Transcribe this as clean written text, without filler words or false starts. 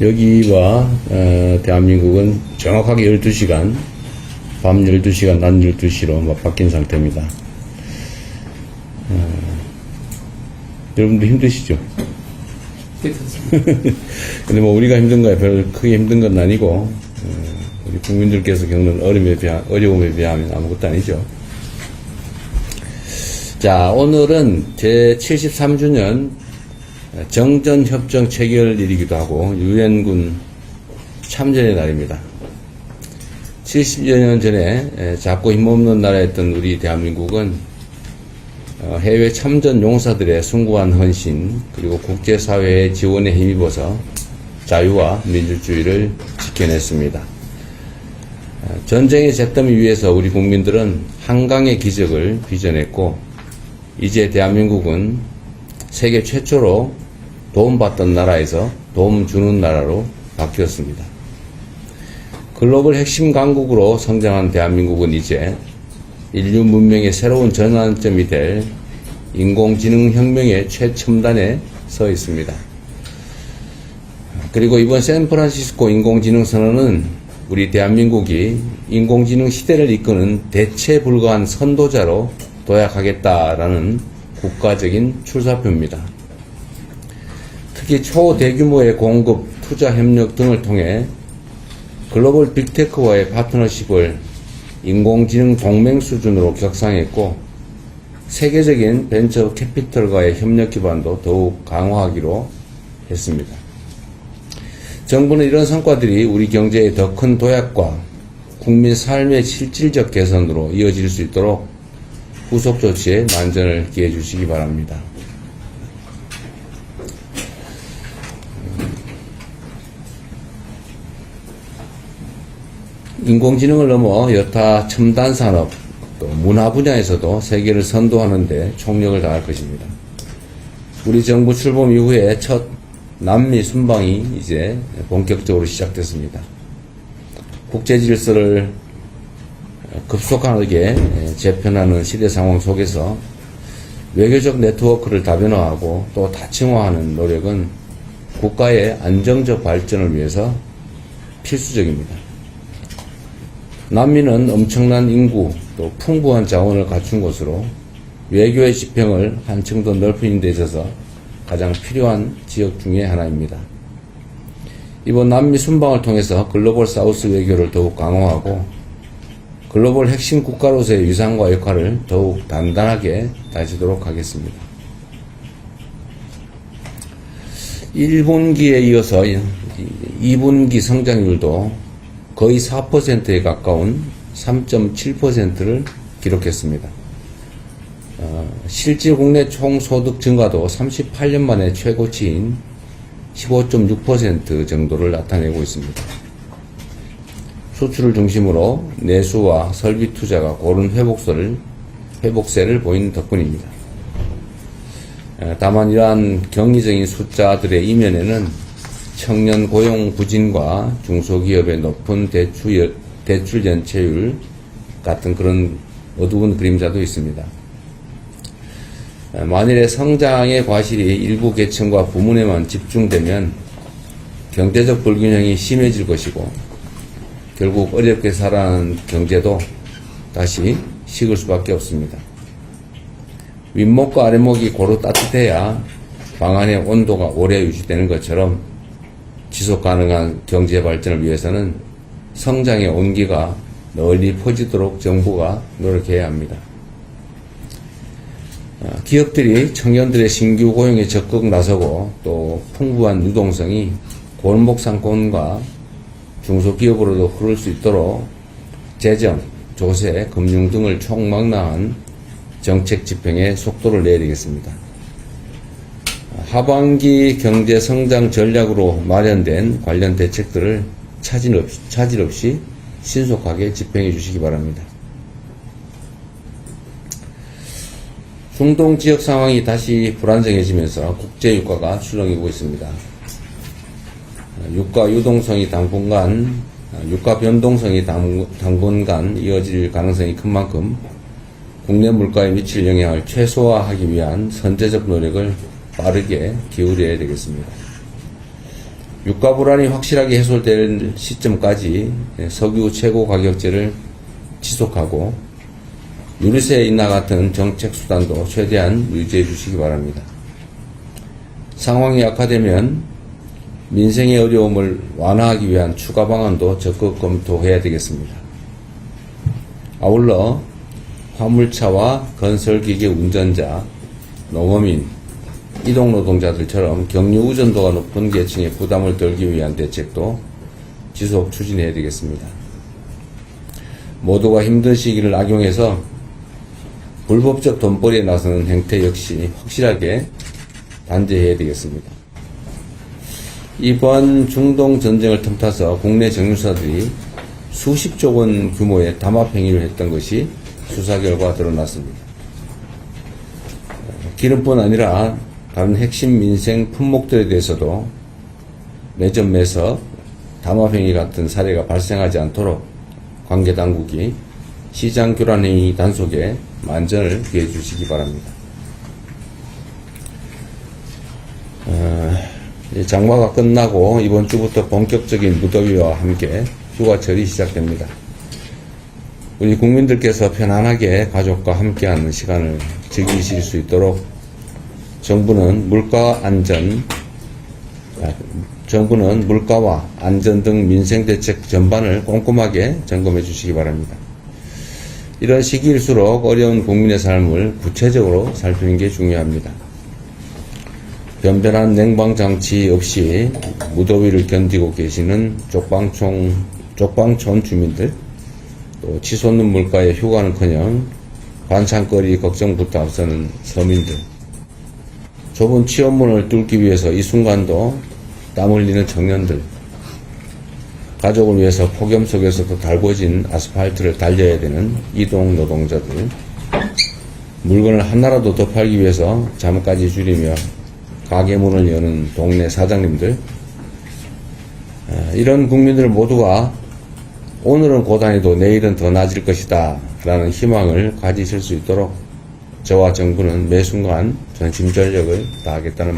여기와 대한민국은 정확하게 12시간, 밤 12시간, 낮 12시로 바뀐 상태입니다. 여러분도 힘드시죠? 근데 우리가 힘든가요? 별 크게 힘든 건 아니고, 우리 국민들께서 겪는 어려움에 비하면 아무것도 아니죠. 자, 오늘은 제 73주년 정전협정 체결일이기도 하고 유엔군 참전의 날입니다. 70여 년 전에 작고 힘없는 나라였던 우리 대한민국은 해외 참전 용사들의 숭고한 헌신 그리고 국제사회의 지원에 힘입어서 자유와 민주주의를 지켜냈습니다. 전쟁의 잿더미 위에서 우리 국민들은 한강의 기적을 빚어냈고 이제 대한민국은 세계 최초로 도움받던 나라에서 도움 주는 나라로 바뀌었습니다. 글로벌 핵심 강국으로 성장한 대한민국은 이제 인류 문명의 새로운 전환점이 될 인공지능 혁명의 최첨단에 서 있습니다. 그리고 이번 샌프란시스코 인공지능 선언은 우리 대한민국이 인공지능 시대를 이끄는 대체 불가한 선도자로 도약하겠다라는 국가적인 출사표입니다. 특히 초대규모의 공급, 투자 협력 등을 통해 글로벌 빅테크와의 파트너십을 인공지능 동맹 수준으로 격상했고 세계적인 벤처 캐피털과의 협력 기반도 더욱 강화하기로 했습니다. 정부는 이런 성과들이 우리 경제의 더 큰 도약과 국민 삶의 실질적 개선으로 이어질 수 있도록 후속 조치에 만전을 기해 주시기 바랍니다. 인공지능을 넘어 여타 첨단 산업, 또 문화 분야에서도 세계를 선도하는 데 총력을 다할 것입니다. 우리 정부 출범 이후에 첫 남미 순방이 이제 본격적으로 시작됐습니다. 국제 질서를 급속하게 재편하는 시대 상황 속에서 외교적 네트워크를 다변화하고 또 다층화하는 노력은 국가의 안정적 발전을 위해서 필수적입니다. 남미는 엄청난 인구 또 풍부한 자원을 갖춘 곳으로 외교의 지평을 한층 더 넓히는 데 있어서 가장 필요한 지역 중에 하나입니다. 이번 남미 순방을 통해서 글로벌 사우스 외교를 더욱 강화하고 글로벌 핵심 국가로서의 위상과 역할을 더욱 단단하게 다지도록 하겠습니다. 1분기에 이어서 2분기 성장률도 거의 4%에 가까운 3.7%를 기록했습니다. 실질 국내 총소득 증가도 38년 만에 최고치인 15.6% 정도를 나타내고 있습니다. 수출을 중심으로 내수와 설비 투자가 고른 회복세를 보이는 덕분입니다. 다만 이러한 경이적인 숫자들의 이면에는 청년 고용 부진과 중소기업의 높은 대출 연체율 같은 그런 어두운 그림자도 있습니다. 만일에 성장의 과실이 일부 계층과 부문에만 집중되면 경제적 불균형이 심해질 것이고 결국 어렵게 살아가는 경제도 다시 식을 수밖에 없습니다. 윗목과 아랫목이 고루 따뜻해야 방 안의 온도가 오래 유지되는 것처럼 지속 가능한 경제 발전을 위해서는 성장의 온기가 널리 퍼지도록 정부가 노력해야 합니다. 기업들이 청년들의 신규 고용에 적극 나서고 또 풍부한 유동성이 골목 상권과 중소기업으로도 흐를 수 있도록 재정, 조세, 금융 등을 총망라한 정책 집행에 속도를 내야 되겠습니다. 하반기 경제 성장 전략으로 마련된 관련 대책들을 차질 없이 신속하게 집행해 주시기 바랍니다. 중동 지역 상황이 다시 불안정해지면서 국제 유가가 출렁이고 있습니다. 유가 변동성이 당분간 이어질 가능성이 큰 만큼 국내 물가에 미칠 영향을 최소화하기 위한 선제적 노력을 빠르게 기울여야 되겠습니다. 유가 불안이 확실하게 해소될 시점까지 석유 최고 가격제를 지속하고 유류세 인하 같은 정책 수단도 최대한 유지해 주시기 바랍니다. 상황이 악화되면 민생의 어려움을 완화하기 위한 추가 방안도 적극 검토해야 되겠습니다. 아울러 화물차와 건설기계 운전자, 농어민, 이동노동자들처럼 격리 의존도가 높은 계층의 부담을 덜기 위한 대책도 지속 추진해야 되겠습니다. 모두가 힘든 시기를 악용해서 불법적 돈벌이에 나서는 행태 역시 확실하게 단죄해야 되겠습니다. 이번 중동 전쟁을 틈타서 국내 정유사들이 수십조 원 규모의 담합 행위를 했던 것이 수사 결과 드러났습니다. 기름뿐 아니라 다른 핵심 민생 품목들에 대해서도 매점 매석, 담합 행위 같은 사례가 발생하지 않도록 관계 당국이 시장 교란 행위 단속에 만전을 기해 주시기 바랍니다. 장마가 끝나고 이번 주부터 본격적인 무더위와 함께 휴가철이 시작됩니다. 우리 국민들께서 편안하게 가족과 함께하는 시간을 즐기실 수 있도록 정부는 물가와 안전 등 민생 대책 전반을 꼼꼼하게 점검해 주시기 바랍니다. 이런 시기일수록 어려운 국민의 삶을 구체적으로 살피는 게 중요합니다. 변변한 냉방장치 없이 무더위를 견디고 계시는 쪽방촌 주민들, 또 치솟는 물가에 휴가는커녕 반찬거리 걱정부터 앞서는 서민들, 좁은 취업문을 뚫기 위해서 이 순간도 땀 흘리는 청년들, 가족을 위해서 폭염 속에서도 달궈진 아스팔트를 달려야 되는 이동 노동자들, 물건을 하나라도 더 팔기 위해서 잠까지 줄이며 가게 문을 여는 동네 사장님들, 이런 국민들 모두가 오늘은 고단해도 내일은 더 나아질 것이다 라는 희망을 가지실 수 있도록 저와 정부는 매 순간 전심전력을 다하겠다는 말씀